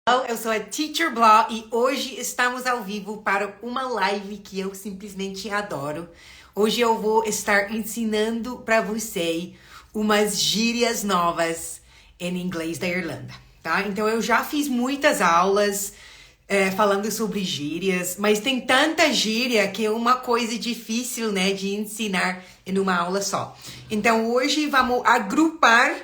Eu sou a Teacher Blah e hoje estamos ao vivo para uma live que eu simplesmente adoro. Hoje eu vou estar ensinando para você umas gírias novas em inglês da Irlanda, tá? Então eu já fiz muitas aulas falando sobre gírias, mas tem tanta gíria que é uma coisa difícil, né, de ensinar em uma aula só. Então hoje vamos agrupar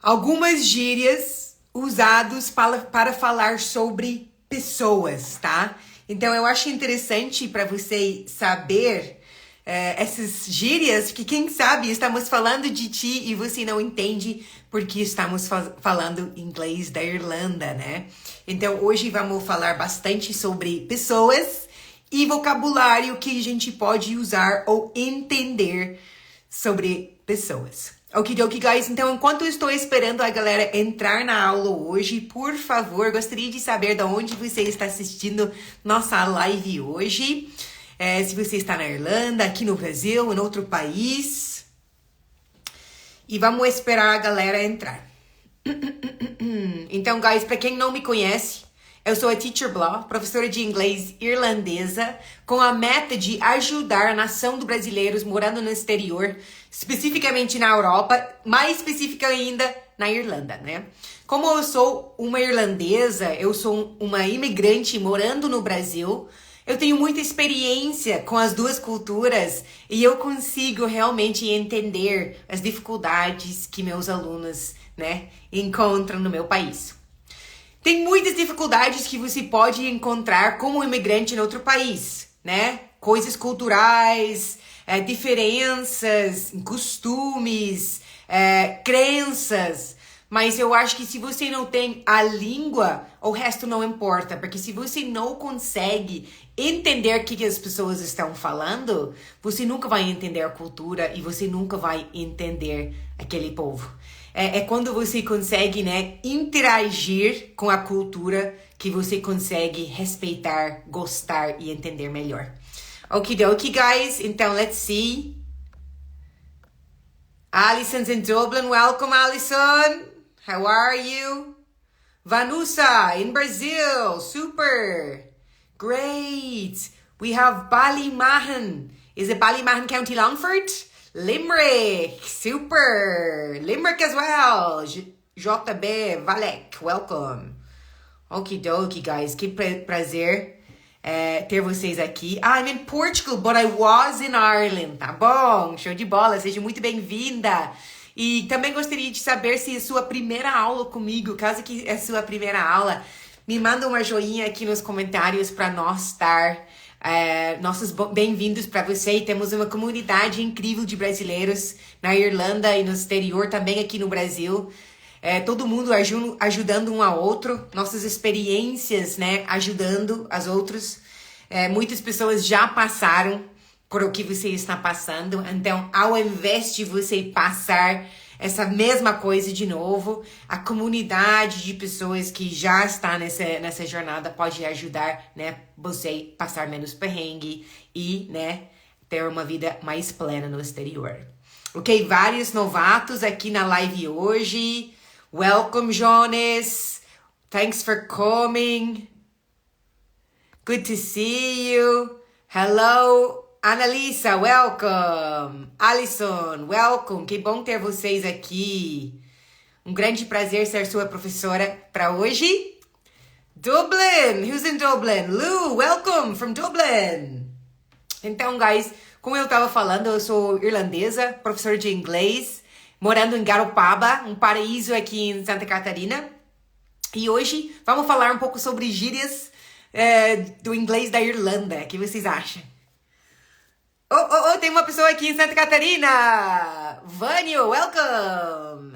algumas gírias usados para falar sobre pessoas, tá? Então eu acho interessante para você saber essas gírias, que quem sabe estamos falando de ti e você não entende porque estamos falando inglês da Irlanda, né? Então hoje vamos falar bastante sobre pessoas e vocabulário que a gente pode usar ou entender sobre pessoas. Okidoki, guys. Então, enquanto eu estou esperando a galera entrar na aula hoje, por favor, gostaria de saber de onde você está assistindo nossa live hoje. Se você está na Irlanda, aqui no Brasil, em outro país. E vamos esperar a galera entrar. Então, guys, para quem não me conhece, eu sou a Teacher Blah, professora de inglês irlandesa, com a meta de ajudar a nação de brasileiros morando no exterior, especificamente na Europa, mais específica ainda na Irlanda, né? Como eu sou uma irlandesa, eu sou uma imigrante morando no Brasil, eu tenho muita experiência com as duas culturas e eu consigo realmente entender as dificuldades que meus alunos, né, encontram no meu país. Tem muitas dificuldades que você pode encontrar como imigrante em outro país, né? Coisas culturais, diferenças, costumes, crenças. Mas eu acho que se você não tem a língua, o resto não importa. Porque se você não consegue entender o que as pessoas estão falando, você nunca vai entender a cultura e você nunca vai entender aquele povo. É quando você consegue, né, interagir com a cultura que você consegue respeitar, gostar e entender melhor. Okidoki, guys. Então, let's see. Alison's in Dublin. Welcome, Alison. How are you? Vanusa in Brazil. Super. Great. We have Ballymahan. Is it Ballymahan, County Longford? Limerick, super! Limerick as well! JB, Valek, welcome! Okidoki, guys, que prazer ter vocês aqui. I'm in Portugal, but I was in Ireland, tá bom? Show de bola, seja muito bem-vinda! E também gostaria de saber se é sua primeira aula comigo. Caso que é sua primeira aula, me manda uma joinha aqui nos comentários para nós dar nossos bem-vindos para você. E temos uma comunidade incrível de brasileiros na Irlanda e no exterior, também aqui no Brasil. Todo mundo ajudando um ao outro, nossas experiências, né, ajudando as outras. Muitas pessoas já passaram por o que você está passando, então ao invés de você passar essa mesma coisa de novo, a comunidade de pessoas que já está nessa jornada pode ajudar, né, você passar menos perrengue e, né, ter uma vida mais plena no exterior. Ok, vários novatos aqui na live hoje. Welcome, Jonas. Thanks for coming. Good to see you. Hello, Annalisa, welcome! Alison, welcome! Que bom ter vocês aqui! Um grande prazer ser sua professora para hoje. Dublin! Who's in Dublin? Lou, welcome from Dublin! Então, guys, como eu estava falando, eu sou irlandesa, professora de inglês, morando em Garopaba, um paraíso aqui em Santa Catarina. E hoje vamos falar um pouco sobre gírias do inglês da Irlanda. O que vocês acham? Tem uma pessoa aqui em Santa Catarina! Vânio, welcome!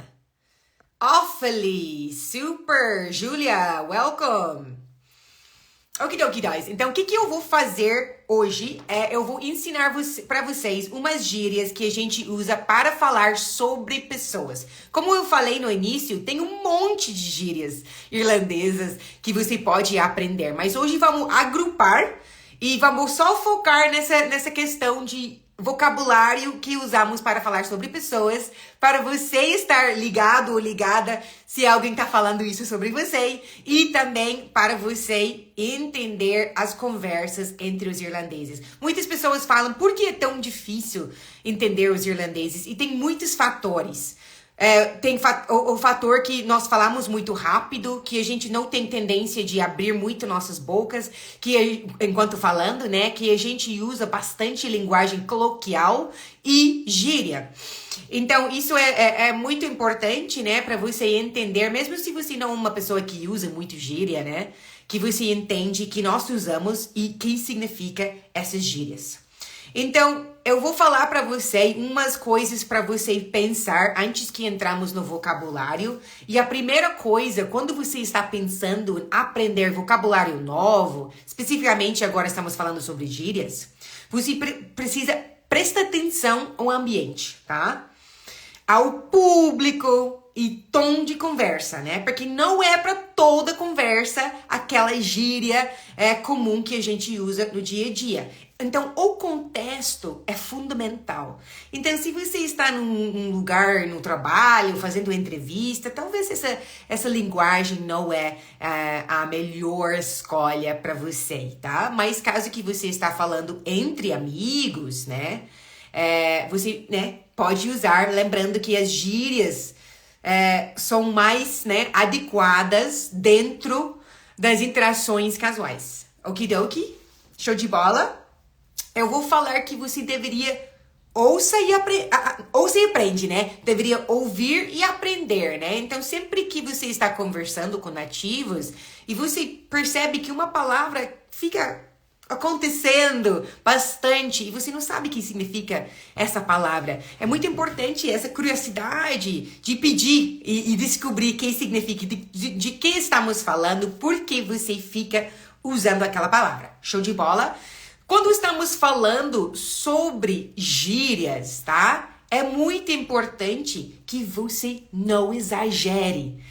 Awfully, super! Julia, welcome! Okidoki, guys. Então, o que eu vou fazer hoje eu vou ensinar para vocês umas gírias que a gente usa para falar sobre pessoas. Como eu falei no início, tem um monte de gírias irlandesas que você pode aprender. Mas hoje vamos agrupar e vamos só focar nessa questão de vocabulário que usamos para falar sobre pessoas, para você estar ligado ou ligada se alguém está falando isso sobre você, e também para você entender as conversas entre os irlandeses. Muitas pessoas falam, por que é tão difícil entender os irlandeses? E tem muitos fatores. Tem o fator que nós falamos muito rápido, que a gente não tem tendência de abrir muito nossas bocas, enquanto falando, né? Que a gente usa bastante linguagem coloquial e gíria. Então, isso é muito importante, né? Para você entender, mesmo se você não é uma pessoa que usa muito gíria, né? Que você entende que nós usamos e que significa essas gírias. Então, eu vou falar para você umas coisas para você pensar antes que entramos no vocabulário. E a primeira coisa, quando você está pensando em aprender vocabulário novo, especificamente agora estamos falando sobre gírias, você precisa prestar atenção ao ambiente, tá? Ao público e tom de conversa, né? Porque não é para toda conversa aquela gíria comum que a gente usa no dia a dia. Então, o contexto é fundamental. Então, se você está num lugar, no trabalho, fazendo entrevista, talvez essa linguagem não é a melhor escolha para você, tá? Mas caso que você está falando entre amigos, né? Você, né, pode usar, lembrando que as gírias são mais, né, adequadas dentro das interações casuais. Okidoki? Show de bola? Eu vou falar que você deveria ouça e aprende, né? Deveria ouvir e aprender, né? Então, sempre que você está conversando com nativos e você percebe que uma palavra fica acontecendo bastante e você não sabe o que significa essa palavra, é muito importante essa curiosidade de pedir e descobrir o que significa, de que estamos falando, por que você fica usando aquela palavra. Show de bola? Quando estamos falando sobre gírias, tá? É muito importante que você não exagere.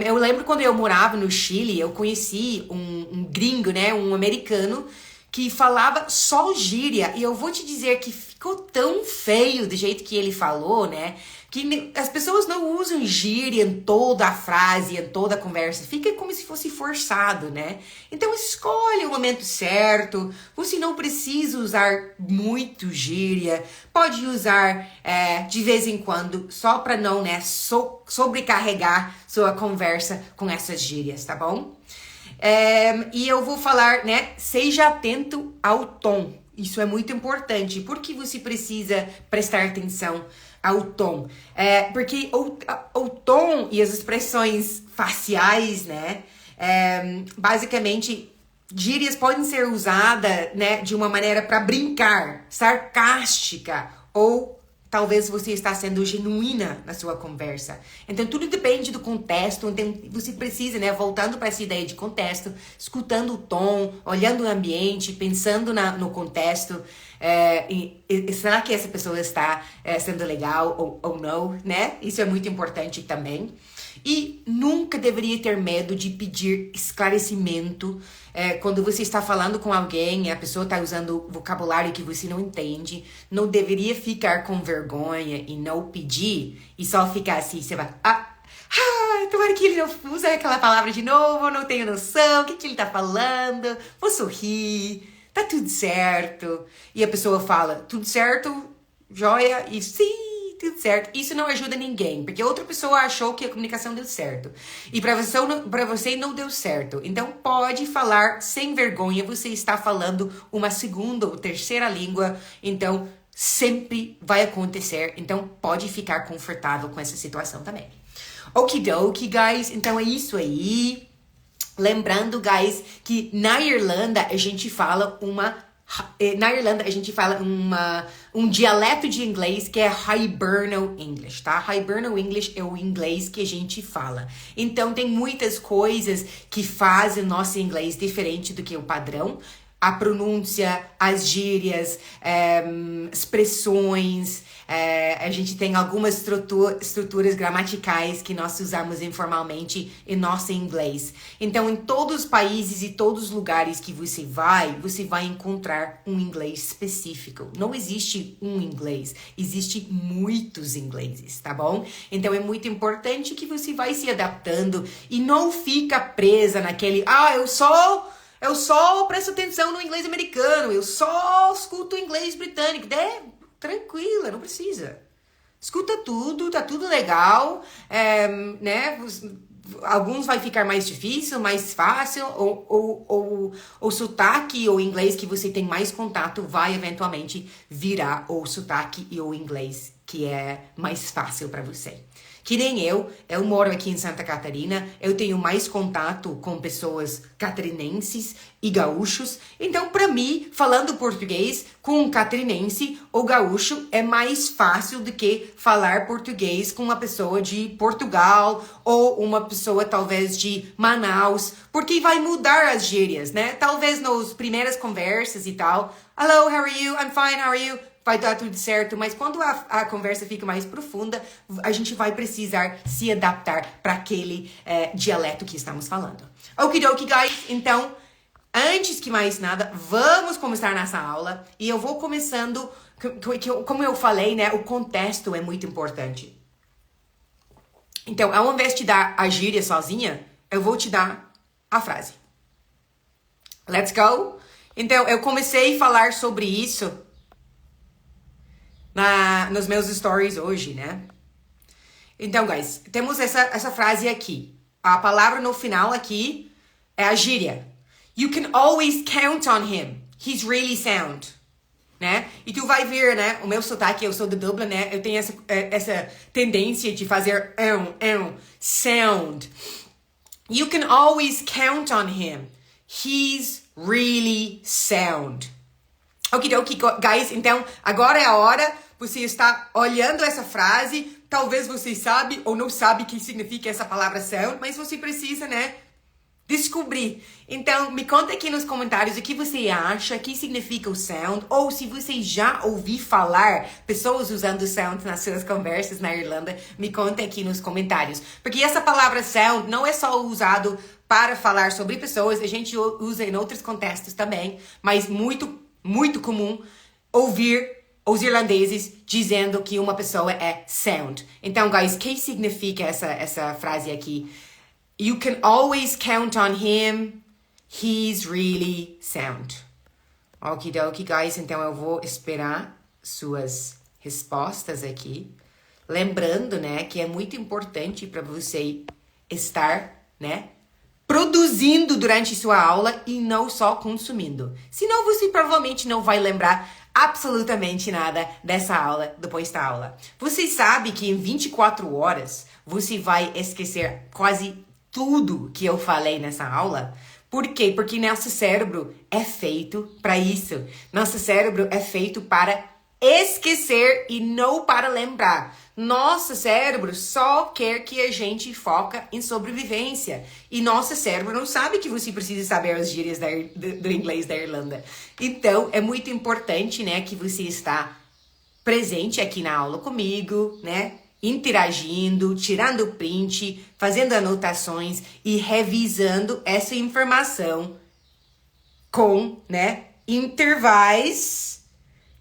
Eu lembro quando eu morava no Chile, eu conheci um gringo, né? Um americano que falava só gíria. E eu vou te dizer que ficou tão feio do jeito que ele falou, né? Que as pessoas não usam gíria em toda a frase, em toda a conversa. Fica como se fosse forçado, né? Então escolhe o momento certo. Você não precisa usar muito gíria. Pode usar de vez em quando, só para não, né, sobrecarregar sua conversa com essas gírias, tá bom? E eu vou falar, né, seja atento ao tom. Isso é muito importante. Por que você precisa prestar atenção ao tom? Porque o tom e as expressões faciais, né? Basicamente, gírias podem ser usadas, né, de uma maneira para brincar, sarcástica, ou talvez você está sendo genuína na sua conversa. Então, tudo depende do contexto. Então, você precisa, né, voltando para essa ideia de contexto, escutando o tom, olhando o ambiente, pensando no contexto. Será que essa pessoa está sendo legal ou não, né? Isso é muito importante também. E nunca deveria ter medo de pedir esclarecimento quando você está falando com alguém e a pessoa está usando vocabulário que você não entende. Não deveria ficar com vergonha e não pedir e só ficar assim, você vai... tomara que ele não use aquela palavra de novo, eu não tenho noção, o que ele tá falando, vou sorrir, tá tudo certo. E a pessoa fala, tudo certo, joia, e sim, tudo certo. Isso não ajuda ninguém, porque outra pessoa achou que a comunicação deu certo. E pra você não deu certo. Então pode falar sem vergonha, você está falando uma segunda ou terceira língua, então sempre vai acontecer. Então pode ficar confortável com essa situação também. Okidoki, guys. Então é isso aí. Lembrando, guys, que na Irlanda a gente fala um dialeto de inglês que é Hiberno English, tá? Hiberno English é o inglês que a gente fala. Então tem muitas coisas que fazem o nosso inglês diferente do que o padrão. a pronúncia, as gírias, expressões. A gente tem algumas estruturas gramaticais que nós usamos informalmente em nosso inglês. Então, em todos os países e todos os lugares que você vai encontrar um inglês específico. Não existe um inglês, existe muitos ingleses, tá bom? Então, é muito importante que você vai se adaptando e não fica presa naquele, eu só presto atenção no inglês americano, eu só escuto inglês britânico. Tranquila, não precisa. Escuta tudo, tá tudo legal, né? Alguns vai ficar mais difícil, mais fácil, ou o sotaque ou inglês que você tem mais contato vai eventualmente virar o sotaque e o inglês que é mais fácil para você. Que nem eu moro aqui em Santa Catarina, eu tenho mais contato com pessoas catarinenses e gaúchos, então para mim, falando português com um catarinense ou gaúcho é mais fácil do que falar português com uma pessoa de Portugal ou uma pessoa talvez de Manaus, porque vai mudar as gírias, né? Talvez nas primeiras conversas e tal, hello, how are you? I'm fine, how are you? Vai dar tudo certo, mas quando a conversa fica mais profunda, a gente vai precisar se adaptar para aquele dialeto que estamos falando. Okidoki, guys. Então, antes que mais nada, vamos começar nessa aula. E eu vou começando, como eu falei, né? O contexto é muito importante. Então, ao invés de te dar a gíria sozinha, eu vou te dar a frase. Let's go? Então, eu comecei a falar sobre isso nos meus stories hoje, né? Então, guys, temos essa frase aqui. A palavra no final aqui é a gíria. You can always count on him. He's really sound. Né? E tu vai ver, né? O meu sotaque, eu sou de Dublin, né? Eu tenho essa tendência de fazer sound. You can always count on him. He's really sound. Okidoki, guys. Então, agora é a hora. Você está olhando essa frase, talvez você sabe ou não sabe o que significa essa palavra sound, mas você precisa, né, descobrir. Então, me conta aqui nos comentários o que você acha, o que significa o sound, ou se você já ouviu falar pessoas usando sound nas suas conversas na Irlanda, me conta aqui nos comentários. Porque essa palavra sound não é só usado para falar sobre pessoas, a gente usa em outros contextos também, mas muito, muito comum ouvir os irlandeses dizendo que uma pessoa é sound. Então, guys, o que significa essa frase aqui? You can always count on him. He's really sound. Okidoki, guys. Então, eu vou esperar suas respostas aqui. Lembrando, né, que é muito importante para você estar, né, produzindo durante sua aula e não só consumindo. Senão, você provavelmente não vai lembrar absolutamente nada dessa aula depois da aula. Você sabe que em 24 horas você vai esquecer quase tudo que eu falei nessa aula? Por quê? Porque nosso cérebro é feito para isso. Nosso cérebro é feito para esquecer e não para lembrar. Nosso cérebro só quer que a gente foca em sobrevivência. E nosso cérebro não sabe que você precisa saber as gírias do inglês da Irlanda. Então, é muito importante, né, que você está presente aqui na aula comigo, né? Interagindo, tirando print, fazendo anotações e revisando essa informação com, né, intervalos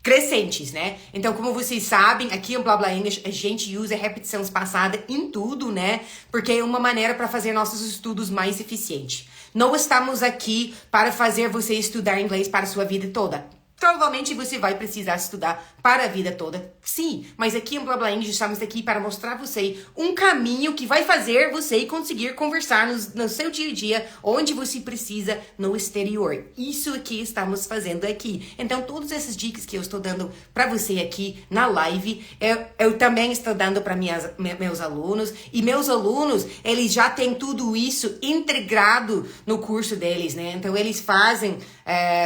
crescentes, né? Então, como vocês sabem, aqui no Blah Blah English, a gente usa repetição espaçada em tudo, né? Porque é uma maneira para fazer nossos estudos mais eficientes. Não estamos aqui para fazer você estudar inglês para a sua vida toda. Provavelmente você vai precisar estudar para a vida toda, sim. Mas aqui em Blah Blah English estamos aqui para mostrar a você um caminho que vai fazer você conseguir conversar no seu dia a dia, onde você precisa no exterior. Isso que estamos fazendo aqui. Então, todas essas dicas que eu estou dando para você aqui na live, eu também estou dando para meus alunos. E meus alunos, eles já têm tudo isso integrado no curso deles, né? Então, eles fazem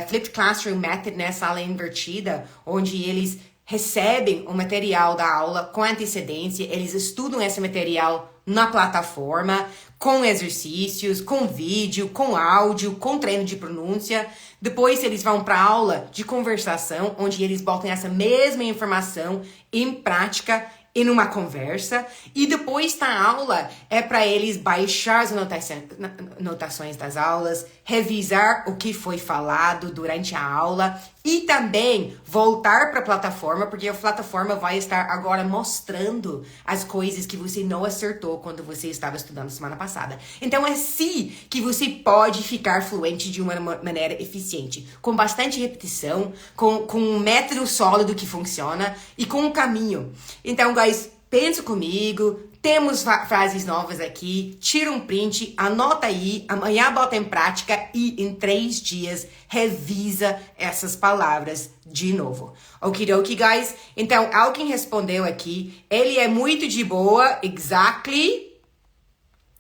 Flipped Classroom Method, né? Sala invertida, onde eles recebem o material da aula com antecedência, eles estudam esse material na plataforma, com exercícios, com vídeo, com áudio, com treino de pronúncia. Depois eles vão para aula de conversação, onde eles botam essa mesma informação em prática em uma conversa. E depois da aula é para eles baixar as anotações das aulas, revisar o que foi falado durante a aula e também voltar para a plataforma, porque a plataforma vai estar agora mostrando as coisas que você não acertou quando você estava estudando semana passada. Então é assim que você pode ficar fluente de uma maneira eficiente, com bastante repetição, com um método sólido que funciona e com um caminho. Então, guys, pensa comigo, temos frases novas aqui, tira um print, anota aí, amanhã bota em prática e em 3 dias revisa essas palavras de novo. Okidoki, guys? Então, alguém respondeu aqui, ele é muito de boa, exactly.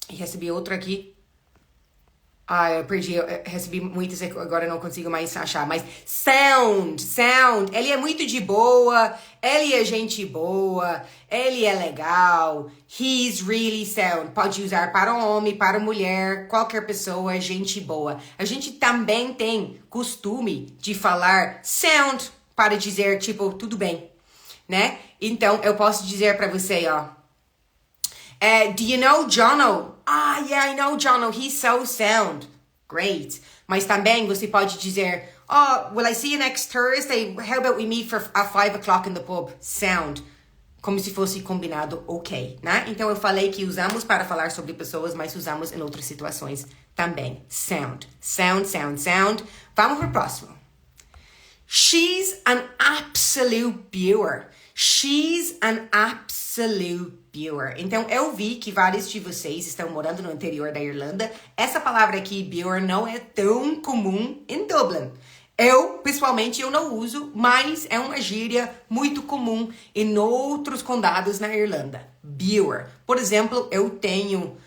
E recebi outro aqui. Ah, eu perdi, eu recebi muitos, agora eu não consigo mais achar. Mas sound. Ele é muito de boa, ele é gente boa, ele é legal. He's really sound. Pode usar para homem, para mulher, qualquer pessoa, gente boa. A gente também tem costume de falar sound para dizer, tipo, tudo bem, né? Então, eu posso dizer para você, ó. Do you know Jono? Ah, yeah, I know Jono. He's so sound. Great. Mas também você pode dizer, oh, will I see you next Thursday? How about we meet at 5 o'clock in the pub? Sound. Como se fosse combinado, ok, né? Então eu falei que usamos para falar sobre pessoas, mas usamos em outras situações também. Sound. Vamos pro próximo. She's an absolute beauty. She's an absolute beauty. Então, eu vi que vários de vocês estão morando no interior da Irlanda. Essa palavra aqui, beauty, não é tão comum em Dublin. Eu, pessoalmente, eu não uso, mas é uma gíria muito comum em outros condados na Irlanda. Beauty. Por exemplo, eu tenho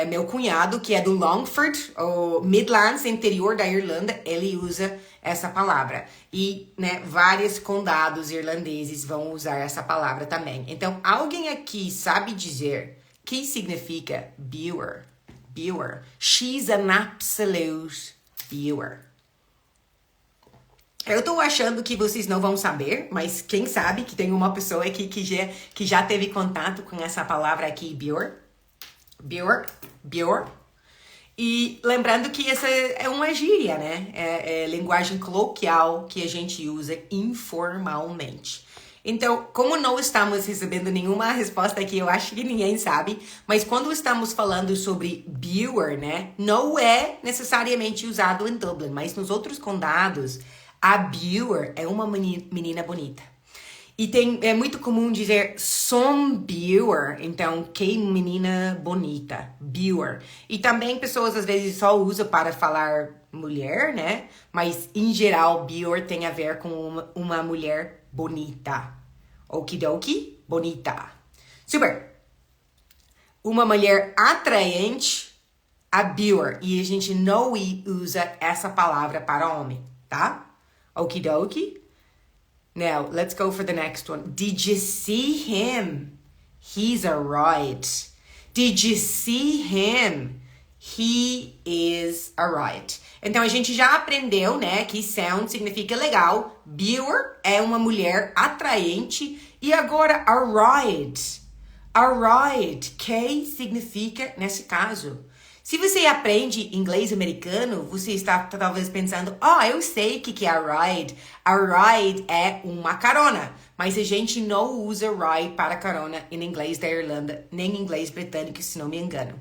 meu cunhado, que é do Longford, ou Midlands, interior da Irlanda, ele usa essa palavra. E, né, vários condados irlandeses vão usar essa palavra também. Então, alguém aqui sabe dizer que significa beauty? Beauty. She's an absolute beauty. Eu tô achando que vocês não vão saber, mas quem sabe que tem uma pessoa aqui que já teve contato com essa palavra aqui, beauty. Beauty. E lembrando que essa é uma gíria, né? É linguagem coloquial que a gente usa informalmente. Então, como não estamos recebendo nenhuma resposta aqui, eu acho que ninguém sabe, mas quando estamos falando sobre beauty, né? Não é necessariamente usado em Dublin, mas nos outros condados, a beauty é uma menina bonita. E é muito comum dizer some beauty, então que menina bonita, beauty. E também pessoas às vezes só usam para falar mulher, né? Mas em geral, beauty tem a ver com uma mulher bonita. Okidoki, bonita. Super! Uma mulher atraente, a beauty. E a gente não usa essa palavra para homem, tá? Okidoki. Now, let's go for the next one. Did you see him? He's a riot. Did you see him? He is a riot. Então, a gente já aprendeu, né, que sound significa legal. Beauty é uma mulher atraente. E agora, a riot. A riot, que significa, nesse caso... Se você aprende inglês americano, você está talvez pensando, eu sei o que é a ride. A ride é uma carona, mas a gente não usa ride para carona em inglês da Irlanda, nem em inglês britânico, se não me engano.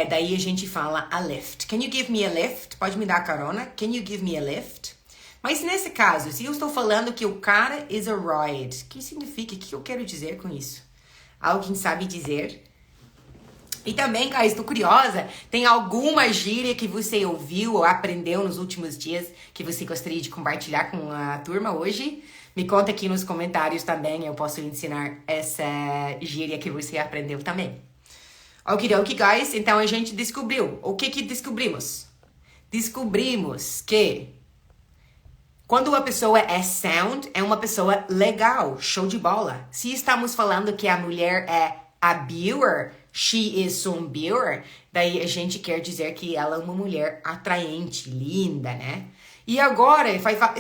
Daí a gente fala a lift. Can you give me a lift? Pode me dar carona? Can you give me a lift? Mas nesse caso, se eu estou falando que o cara is a ride, o que significa? O que eu quero dizer com isso? Alguém sabe dizer? E também, cara, estou curiosa, tem alguma gíria que você ouviu ou aprendeu nos últimos dias que você gostaria de compartilhar com a turma hoje? Me conta aqui nos comentários também, eu posso ensinar essa gíria que você aprendeu também. Okidoki, guys, então a gente descobriu. O que descobrimos? Descobrimos que quando uma pessoa é sound, é uma pessoa legal, show de bola. Se estamos falando que a mulher é a beauty, She is sombure. Daí a gente quer dizer que ela é uma mulher atraente, linda, né? E agora,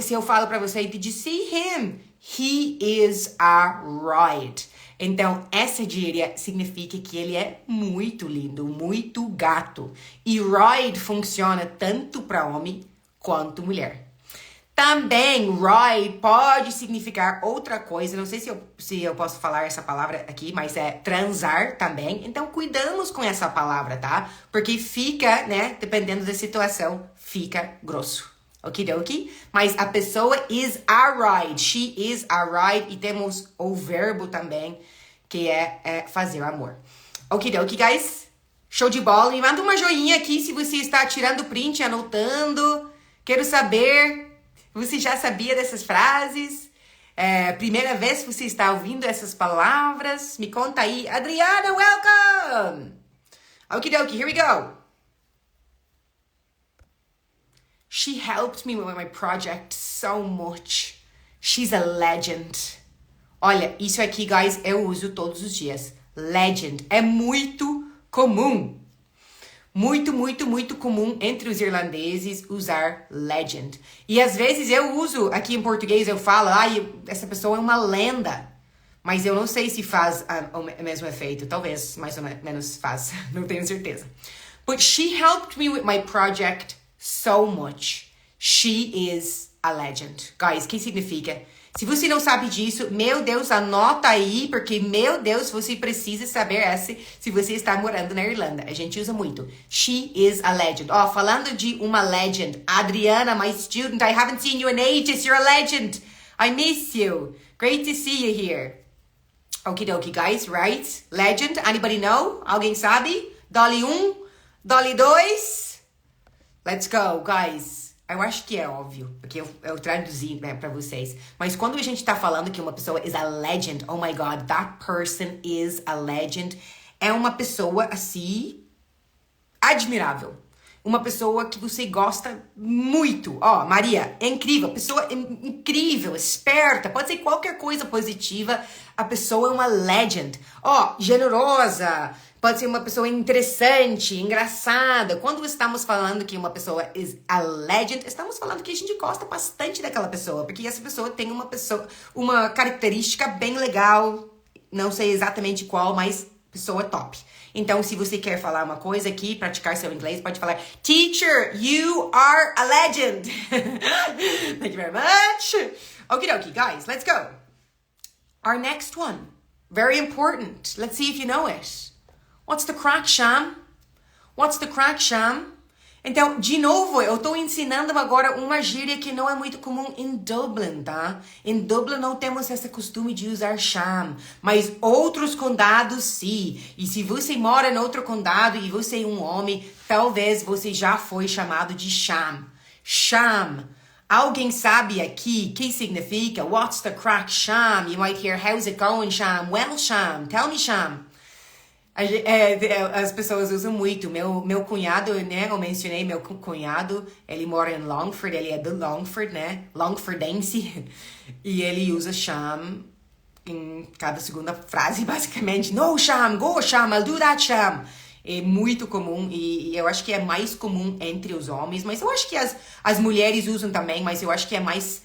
se eu falo pra você, did you see him? He is a ride. Então, essa gíria significa que ele é muito lindo, muito gato. E ride funciona tanto para homem quanto mulher. Também, ride pode significar outra coisa. Não sei se eu posso falar essa palavra aqui, mas é transar também. Então, cuidamos com essa palavra, tá? Porque fica, né? Dependendo da situação, fica grosso. Okidoki? Mas a pessoa is a ride. She is a ride. E temos o verbo também, que é fazer amor. Okidoki, guys? Show de bola. E manda uma joinha aqui se você está tirando print, anotando. Quero saber... Você já sabia dessas frases? Primeira vez que você está ouvindo essas palavras? Me conta aí. Adriana, welcome! Okidoki, here we go. She helped me with my project so much. She's a legend. Olha, isso aqui, guys, eu uso todos os dias. Legend. É muito comum. Muito, muito, muito comum entre os irlandeses usar legend. E às vezes eu uso, aqui em português eu falo, essa pessoa é uma lenda. Mas eu não sei se faz o mesmo efeito. Talvez, mais ou menos faz. Não tenho certeza. But she helped me with my project so much. She is a legend. Guys, o que significa? Se você não sabe disso, meu Deus, anota aí, porque, meu Deus, você precisa saber essa se você está morando na Irlanda. A gente usa muito. She is a legend. Falando de uma legend. Adriana, my student, I haven't seen you in ages. You're a legend. I miss you. Great to see you here. Okie dokie, guys, right? Legend, anybody know? Alguém sabe? Dolly 1, Dolly 2. Let's go, guys. Eu acho que é óbvio, porque eu traduzi, né, pra vocês. Mas quando a gente tá falando que uma pessoa is a legend, oh my God, that person is a legend, é uma pessoa, assim, admirável. Uma pessoa que você gosta muito. Maria, é incrível. Pessoa incrível, esperta. Pode ser qualquer coisa positiva. A pessoa é uma legend. Generosa. Pode ser uma pessoa interessante, engraçada. Quando estamos falando que uma pessoa is a legend, estamos falando que a gente gosta bastante daquela pessoa. Porque essa pessoa tem uma característica bem legal. Não sei exatamente qual, mas pessoa top. Então, se você quer falar uma coisa aqui, praticar seu inglês, pode falar: Teacher, you are a legend. Thank you very much. Okie dokie, guys, let's go. Our next one, very important. Let's see if you know it. What's the crack, Sham? What's the crack, Sham? Então, de novo, eu tô ensinando agora uma gíria que não é muito comum em Dublin, tá? Em Dublin não temos esse costume de usar Sham, mas outros condados sim. E se você mora em outro condado e você é um homem, talvez você já foi chamado de Sham. Sham. Alguém sabe aqui o que significa? What's the crack, Sham? You might hear, how's it going, Sham? Well, Sham. Tell me, Sham. As pessoas usam muito. Meu cunhado, né? Eu mencionei meu cunhado. Ele mora em Longford. Ele é do Longford, né? Longfordense. E ele usa Sham em cada segunda frase, basicamente. No, Sham. Go, Sham. I'll do that, Sham. É muito comum. E eu acho que é mais comum entre os homens. Mas eu acho que as mulheres usam também. Mas eu acho que é mais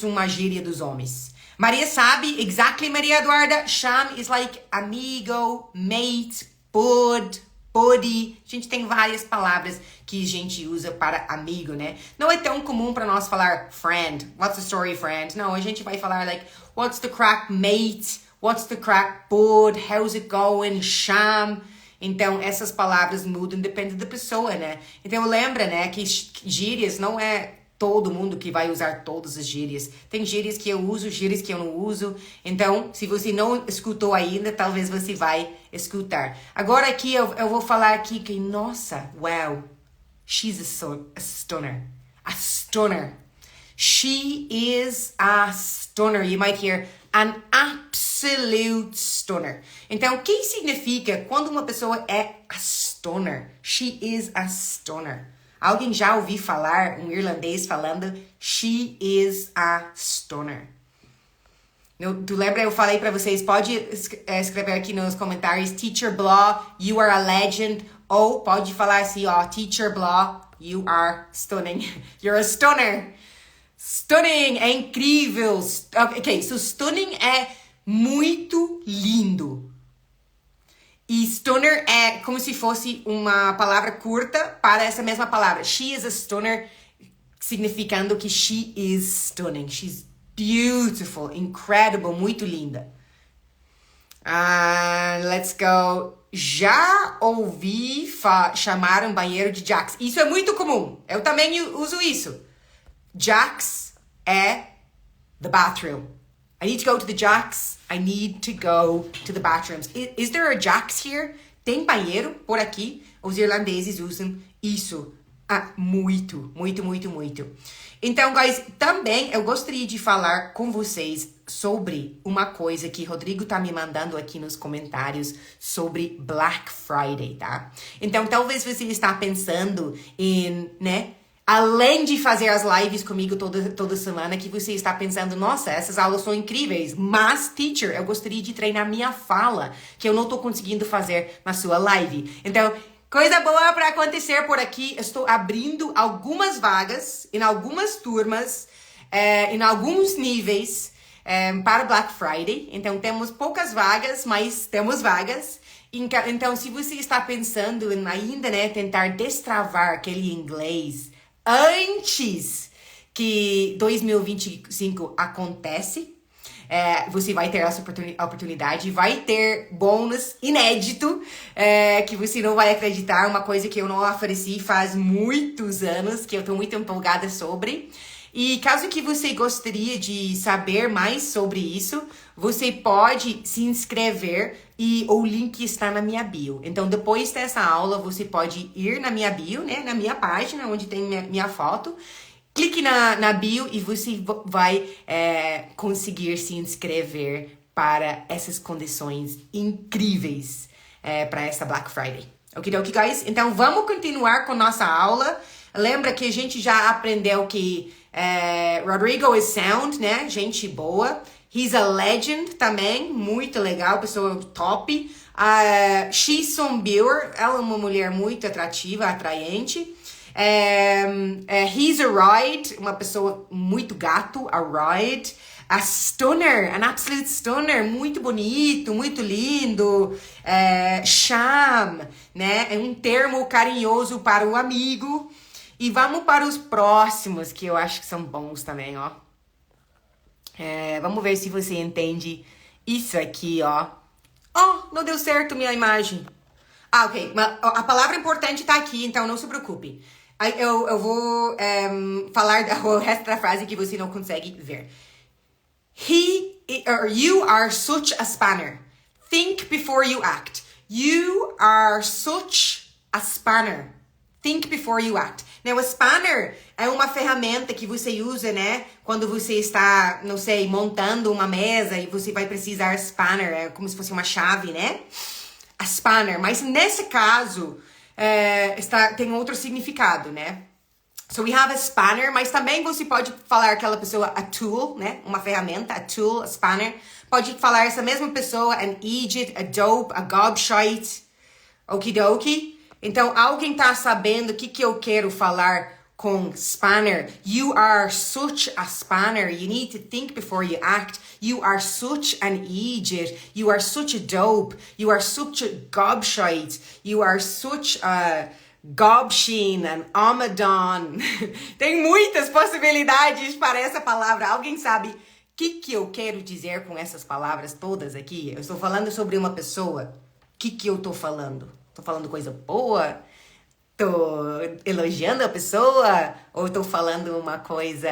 uma gíria dos homens. Maria sabe, exactly, Maria Eduarda. Sham is like amigo, mate, bud, buddy. A gente tem várias palavras que a gente usa para amigo, né? Não é tão comum para nós falar friend. What's the story, friend? Não, a gente vai falar like, what's the crack, mate? What's the crack, bud? How's it going? Sham. Então, essas palavras mudam, depende da pessoa, né? Então, lembra, né, que gírias não é todo mundo que vai usar todas as gírias. Tem gírias que eu uso, gírias que eu não uso. Então, se você não escutou ainda, talvez você vai escutar. Agora aqui, eu vou falar aqui que, nossa, wow, she's a stunner. A stunner. She is a stunner. You might hear an absolute stunner. Então, o que significa quando uma pessoa é a stunner? She is a stunner. Alguém já ouviu falar um irlandês falando she is a stunner? Tu lembra? Eu falei pra vocês, pode escrever aqui nos comentários, Teacher Blah, you are a legend. Ou pode falar assim, ó, Teacher Blah, you are stunning. You're a stunner. Stunning é incrível. Ok, so stunning é muito lindo. E stunner é como se fosse uma palavra curta para essa mesma palavra. She is a stunner, significando que she is stunning. She's beautiful, incredible, muito linda. Let's go. Já ouvi chamar um banheiro de Jax. Isso é muito comum. Eu também uso isso. Jax é the bathroom. I need to go to the Jax. I need to go to the bathrooms. Is there a Jax here? Tem banheiro por aqui? Os irlandeses usam isso muito, muito, muito, muito. Então, guys, também eu gostaria de falar com vocês sobre uma coisa que Rodrigo tá me mandando aqui nos comentários sobre Black Friday, tá? Então, talvez você está pensando em, né? Além de fazer as lives comigo toda semana, que você está pensando, nossa, essas aulas são incríveis, mas, teacher, eu gostaria de treinar minha fala, que eu não tô conseguindo fazer na sua live. Então, coisa boa para acontecer por aqui, estou abrindo algumas vagas em algumas turmas, em alguns níveis, para Black Friday. Então, temos poucas vagas, mas temos vagas. Então, se você está pensando em ainda, né, tentar destravar aquele inglês antes que 2025 acontece, você vai ter essa oportunidade, vai ter bônus inédito, que você não vai acreditar, uma coisa que eu não ofereci faz muitos anos, que eu tô muito empolgada sobre. E caso que você gostaria de saber mais sobre isso, você pode se inscrever e o link está na minha bio. Então, depois dessa aula, você pode ir na minha bio, né, na minha página, onde tem minha foto. Clique na bio e você vai conseguir se inscrever para essas condições incríveis para essa Black Friday. Ok, guys? Então, vamos continuar com nossa aula. Lembra que a gente já aprendeu que Rodrigo is sound, né? Gente boa. He's a legend também, muito legal, pessoa top. She's Sombier, ela é uma mulher muito atrativa, atraente. He's a ride, uma pessoa muito gato, a ride. A stunner, an absolute stunner, muito bonito, muito lindo. Cham, né? É um termo carinhoso para o amigo. E vamos para os próximos, que eu acho que são bons também, ó. Vamos ver se você entende isso aqui, ó. Oh, não deu certo minha imagem. Ok. A palavra importante tá aqui, então não se preocupe. Eu vou falar o resto da frase que você não consegue ver. You are such a spanner. Think before you act. You are such a spanner. Think before you act. Now, a spanner é uma ferramenta que você usa, né? Quando você está, não sei, montando uma mesa e você vai precisar spanner. É como se fosse uma chave, né? A spanner. Mas nesse caso, tem outro significado, né? So we have a spanner, mas também você pode falar aquela pessoa a tool, né? Uma ferramenta, a tool, a spanner. Pode falar essa mesma pessoa an idiot, a dope, a gobshite. Okidoki. Então, alguém tá sabendo o que eu quero falar com spanner? You are such a spanner. You need to think before you act. You are such an idiot. You are such a dope. You are such a gobshite. You are such a gobshin, an amadon. Tem muitas possibilidades para essa palavra. Alguém sabe o que eu quero dizer com essas palavras todas aqui? Eu estou falando sobre uma pessoa. O que eu tô falando? Tô falando coisa boa? Tô elogiando a pessoa? Ou tô falando uma coisa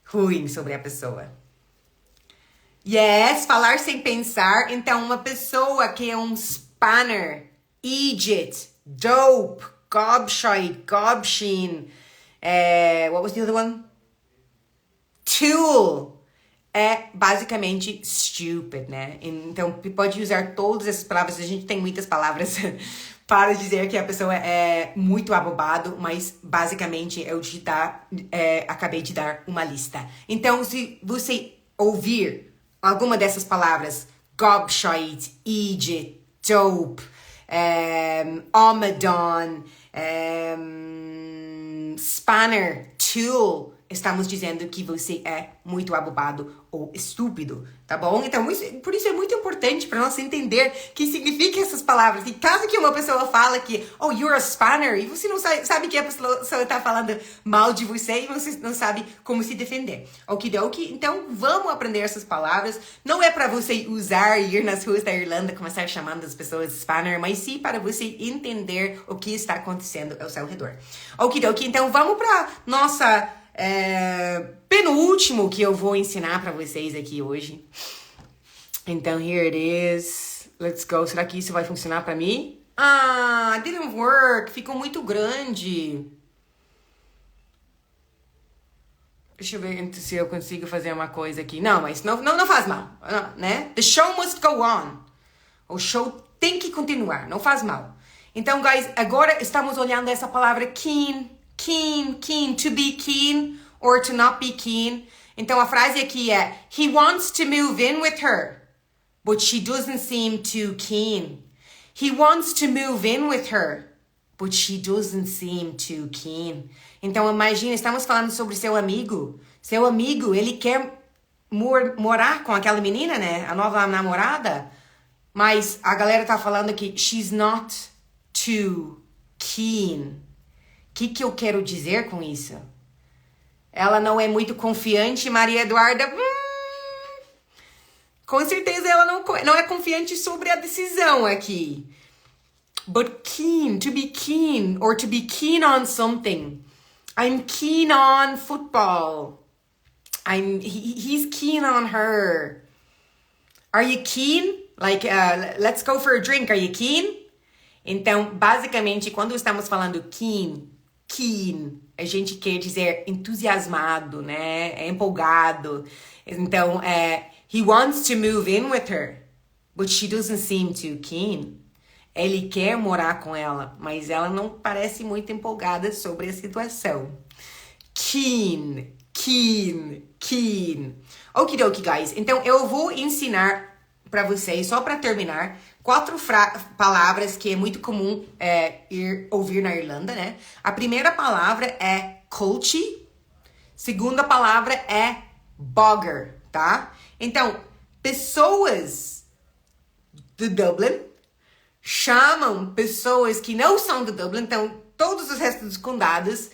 ruim sobre a pessoa? Yes, falar sem pensar. Então, uma pessoa que é um spanner, idiot, dope, gobshite, gobshin. What was the other one? Tool. É basicamente stupid, né? Então, pode usar todas essas palavras. A gente tem muitas palavras para dizer que a pessoa é muito abobado, mas basicamente acabei de dar uma lista. Então, se você ouvir alguma dessas palavras. Gobshite, Egypt, dope, Omadon, Spanner, tool. Estamos dizendo que você é muito abobado ou estúpido, tá bom? Então, por isso é muito importante para nós entender o que significa essas palavras. E caso que uma pessoa fala que, oh, you're a spanner, e você não sabe que a pessoa está falando mal de você e você não sabe como se defender. Okidoki? Então, vamos aprender essas palavras. Não é para você usar e ir nas ruas da Irlanda começar chamando as pessoas de spanner, mas sim para você entender o que está acontecendo ao seu redor. Okidoki? Então, vamos para nossa... penúltimo que eu vou ensinar pra vocês aqui hoje. Então, here it is. Let's go. Será que isso vai funcionar pra mim? Ah, didn't work. Ficou muito grande. Deixa eu ver se eu consigo fazer uma coisa aqui. Não, mas não faz mal, né? The show must go on. O show tem que continuar, não faz mal. Então, guys, agora estamos olhando essa palavra keen. Keen, to be keen or to not be keen. Então a frase aqui é: he wants to move in with her, but she doesn't seem too keen. He wants to move in with her, but she doesn't seem too keen. Então imagina, estamos falando sobre seu amigo. Seu amigo, ele quer morar com aquela menina, né? A nova namorada. Mas a galera tá falando que she's not too keen. O que eu quero dizer com isso? Ela não é muito confiante, Maria Eduarda. Com certeza ela não é confiante sobre a decisão aqui. But keen, to be keen, or to be keen on something. I'm keen on football. He's keen on her. Are you keen? Like, let's go for a drink. Are you keen? Então, basicamente, quando estamos falando keen, a gente quer dizer entusiasmado, né? É empolgado. Então, he wants to move in with her, but she doesn't seem too keen. Ele quer morar com ela, mas ela não parece muito empolgada sobre a situação. Keen. Okidoki, guys. Então, eu vou ensinar para vocês, só para terminar, 4 palavras que é muito comum ouvir na Irlanda, né? A primeira palavra é culty. Segunda palavra é bogger, tá? Então, pessoas de Dublin chamam pessoas que não são de Dublin, então todos os restos dos condados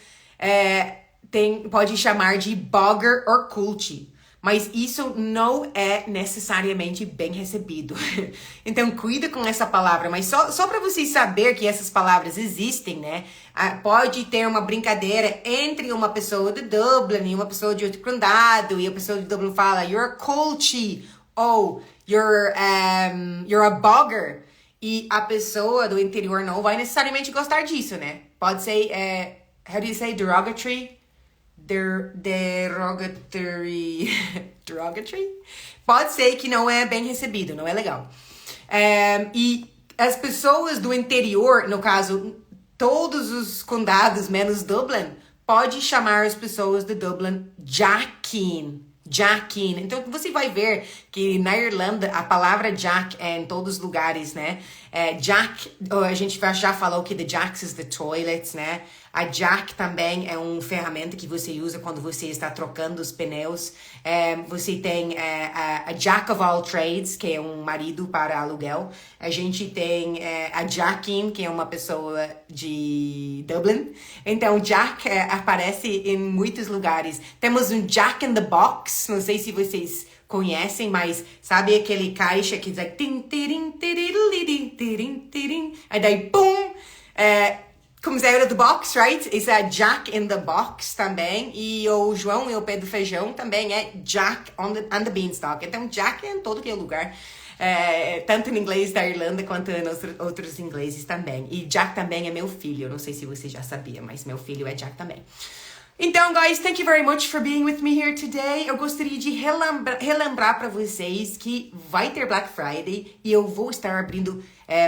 pode chamar de bogger ou culty. Mas isso não é necessariamente bem recebido. Então, cuida com essa palavra. Mas só para vocês saberem que essas palavras existem, né? Pode ter uma brincadeira entre uma pessoa de Dublin e uma pessoa de outro condado. E a pessoa de Dublin fala, you're a culty. Ou, you're a bogger. E a pessoa do interior não vai necessariamente gostar disso, né? Pode ser, how do you say, derogatory? Derogatory. Pode ser que não é bem recebido, não é legal. E as pessoas do interior, no caso, todos os condados menos Dublin, pode chamar as pessoas de Dublin Jackie. Então você vai ver que na Irlanda a palavra Jack é em todos os lugares, né? Jack, a gente já falou que the jacks is the toilets, né? A jack também é uma ferramenta que você usa quando você está trocando os pneus. Você tem a jack of all trades, que é um marido para aluguel. A gente tem a Jackin, que é uma pessoa de Dublin. Então, Jack aparece em muitos lugares. Temos um Jack in the Box, não sei se vocês conhecem, mas sabe aquele caixa que diz like, aí daí, boom! Comes out of the box, right? It's a Jack in the Box também. E o João e o Pedro Feijão também é Jack on the Beanstalk. Então, Jack é em todo que é lugar. Tanto em inglês da Irlanda quanto em outros ingleses também. E Jack também é meu filho. Eu não sei se você já sabia, mas meu filho é Jack também. Então, guys, thank you very much for being with me here today. Eu gostaria de relembrar para vocês que vai ter Black Friday e eu vou estar abrindo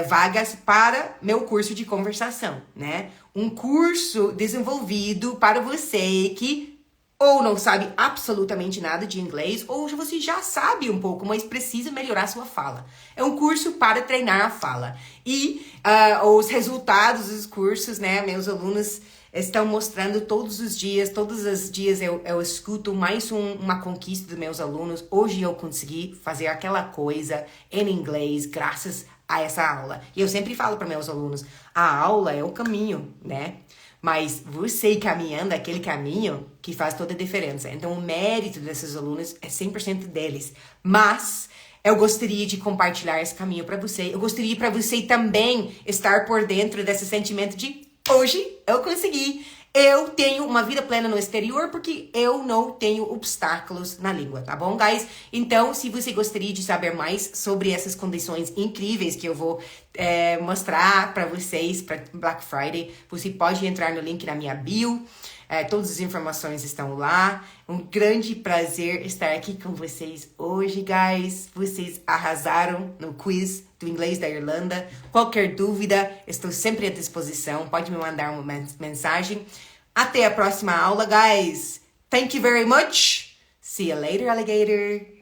vagas para meu curso de conversação, né? Um curso desenvolvido para você que ou não sabe absolutamente nada de inglês, ou você já sabe um pouco, mas precisa melhorar sua fala. É um curso para treinar a fala. E os resultados dos cursos, né, meus alunos estão mostrando todos os dias eu escuto mais uma conquista dos meus alunos. Hoje eu consegui fazer aquela coisa em inglês graças a essa aula. E eu sempre falo para meus alunos, a aula é o caminho, né? Mas você caminhando aquele caminho que faz toda a diferença. Então, o mérito desses alunos é 100% deles. Mas eu gostaria de compartilhar esse caminho para você. Eu gostaria para você também estar por dentro desse sentimento de hoje eu consegui. Eu tenho uma vida plena no exterior porque eu não tenho obstáculos na língua, tá bom, guys? Então, se você gostaria de saber mais sobre essas condições incríveis que eu vou mostrar para vocês para Black Friday, você pode entrar no link na minha bio. Todas as informações estão lá. Um grande prazer estar aqui com vocês hoje, guys. Vocês arrasaram no quiz do inglês da Irlanda. Qualquer dúvida, estou sempre à disposição. Pode me mandar uma mensagem. Até a próxima aula, guys. Thank you very much. See you later, alligator.